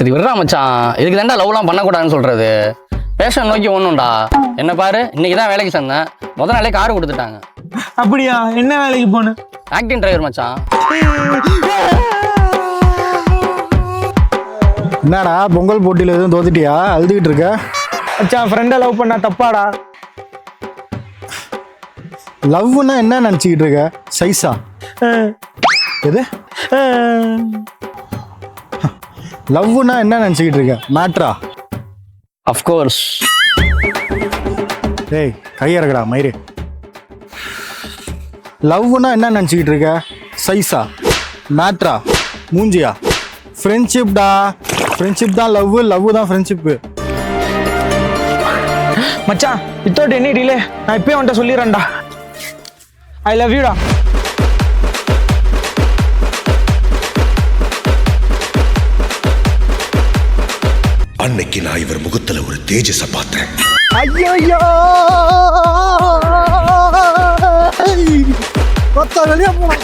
சரி விடுறா மச்சான், இதுக்கு தாண்டா லவ்லாம் பண்ணக்கூடாதுன்னு சொல்றது. பேஷன் நோக்கி ஒண்ணும்டா. என்ன பாரு, இன்னைக்கு தான் வேலைக்கு சேர்ந்தேன், முதல் நாளே கார் கொடுத்துட்டாங்க. அப்படியா? என்ன வேலைக்கு போன? ஆக்டிங் டிரைவர் மச்சான். என்னடா பொங்கல் போட்டியில் எதுவும் தோத்துட்டியா? அழுதுகிட்டு இருக்க? மச்சான் ஃப்ரெண்டை லவ் பண்ணா தப்பாடா? லவ்னா என்ன நினச்சிக்கிட்டு இருக்க? சைஸா? எது? லவ்னா என்ன நினச்சிக்கிட்டு இருக்க? மேட்ரா? அஃப்கோர்ஸ். ஏய் கையிறக்கடா மயிறு. லவ்னா என்ன நினச்சிக்கிட்டு இருக்க? சைஸா? மேட்ரா? மூஞ்சியா? ஃப்ரெண்ட்ஷிப்டா. ஃப்ரெண்ட்ஷிப் தான் லவ், லவ் தான் ஃப்ரெண்ட்ஷிப்பு. மச்சான் வித்தவுட் எனி டிலே நான் இப்பயே உன்கிட்ட சொல்லிடுறேன்டா. I love யூடா. அன்னைக்கு நான் இவர் முகத்துல ஒரு தேஜஸ பார்த்தேன். ஐயோ வெளியே போனோம்.